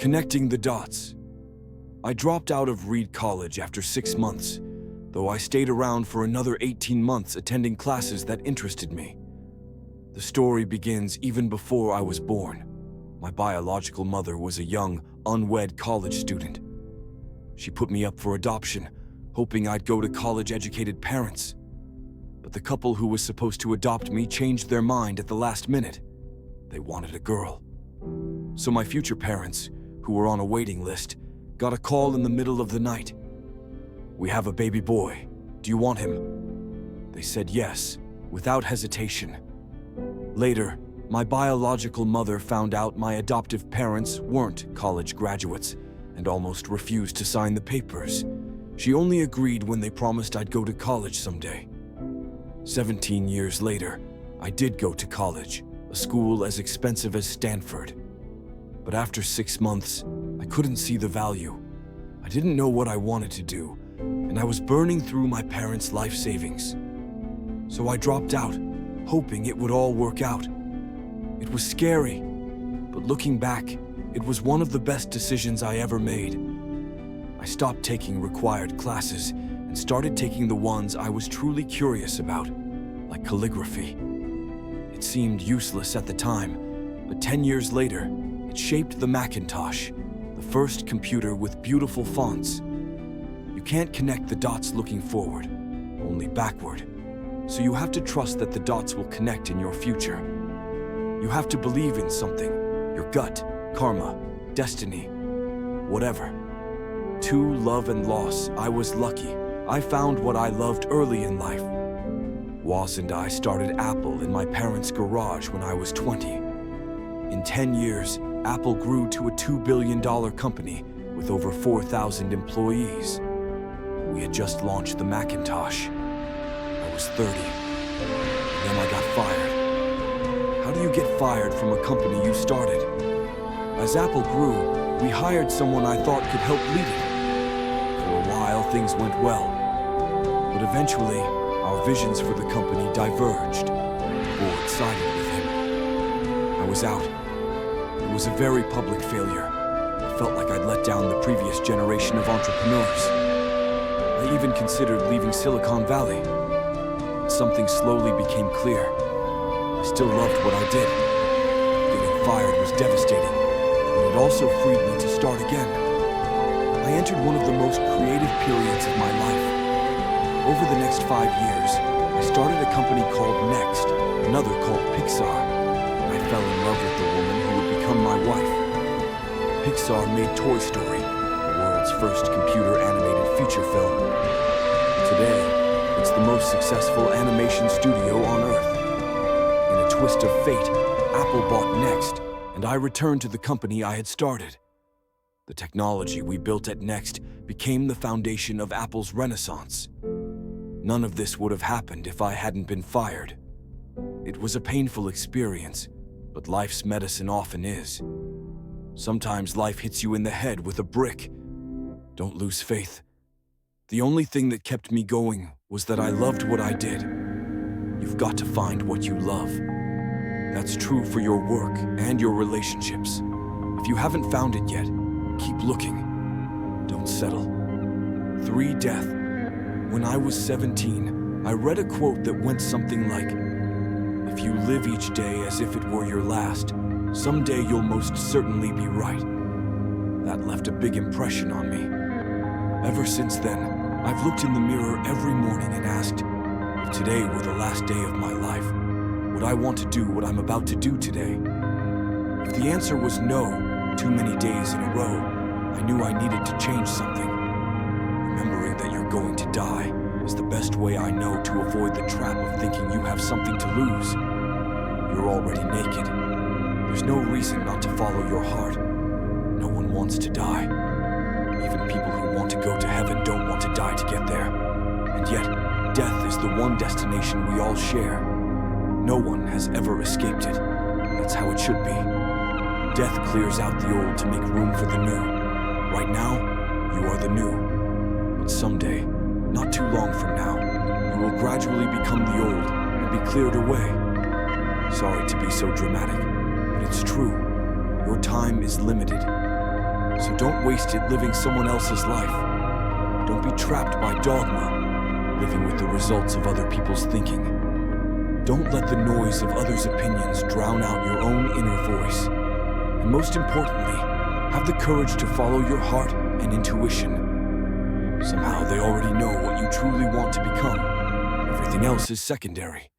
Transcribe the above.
Connecting the dots. I dropped out of Reed College after 6 months, though I stayed around for another 18 months attending classes that interested me. The story begins even before I was born. My biological mother was a young, unwed college student. She put me up for adoption, hoping I'd go to college-educated parents. But the couple who was supposed to adopt me changed their mind at the last minute. They wanted a girl. So my future parents, who were on a waiting list, got a call in the middle of the night. "We have a baby boy. Do you want him?" They said yes, without hesitation. Later, my biological mother found out my adoptive parents weren't college graduates and almost refused to sign the papers. She only agreed when they promised I'd go to college someday. 17 years later, I did go to college, a school as expensive as Stanford. But after 6 months, I couldn't see the value. I didn't know what I wanted to do, and I was burning through my parents' life savings. So I dropped out, hoping it would all work out. It was scary, but looking back, it was one of the best decisions I ever made. I stopped taking required classes and started taking the ones I was truly curious about, like calligraphy. It seemed useless at the time, but 10 years later, it shaped the Macintosh, the first computer with beautiful fonts. You can't connect the dots looking forward, only backward. So you have to trust that the dots will connect in your future. You have to believe in something, your gut, karma, destiny, whatever. To love and loss, I was lucky. I found what I loved early in life. Woz and I started Apple in my parents' garage when I was 20. In 10 years, Apple grew to a $2 billion company with over 4,000 employees. We had just launched the Macintosh. I was 30, and then I got fired. How do you get fired from a company you started? As Apple grew, we hired someone I thought could help lead it. For a while, things went well, but eventually, our visions for the company diverged. The board sided with him. I was out. It was a very public failure. I felt like I'd let down the previous generation of entrepreneurs. I even considered leaving Silicon Valley. But something slowly became clear. I still loved what I did. Getting fired was devastating, but it also freed me to start again. I entered one of the most creative periods of my life. Over the next 5 years, I started a company called Next, another called Pixar. I fell in love with the woman who would become my wife. Pixar made Toy Story, the world's first computer-animated feature film. Today, it's the most successful animation studio on Earth. In a twist of fate, Apple bought Next, and I returned to the company I had started. The technology we built at Next became the foundation of Apple's renaissance. None of this would have happened if I hadn't been fired. It was a painful experience, but life's medicine often is. Sometimes life hits you in the head with a brick. Don't lose faith. The only thing that kept me going was that I loved what I did. You've got to find what you love. That's true for your work and your relationships. If you haven't found it yet, keep looking. Don't settle. 3. Death. When I was 17, I read a quote that went something like, "If you live each day as if it were your last, someday you'll most certainly be right." That left a big impression on me. Ever since then, I've looked in the mirror every morning and asked, if today were the last day of my life, would I want to do what I'm about to do today? If the answer was no, too many days in a row, I knew I needed to change something. Remembering that you're going to die is the best way I know to avoid the trap of thinking you have something to lose. You're already naked. There's no reason not to follow your heart. No one wants to die. Even people who want to go to heaven don't want to die to get there. And yet, death is the one destination we all share. No one has ever escaped it. That's how it should be. Death clears out the old to make room for the new. Right now, you are the new. But someday, not too long from now, you will gradually become the old and be cleared away. Sorry to be so dramatic, but it's true. Your time is limited. don't waste it living someone else's life. Don't be trapped by dogma, living with the results of other people's thinking. Don't let the noise of others' opinions drown out your own inner voice. And most importantly, have the courage to follow your heart and intuition. Somehow they already know what you truly want to become. Everything else is secondary.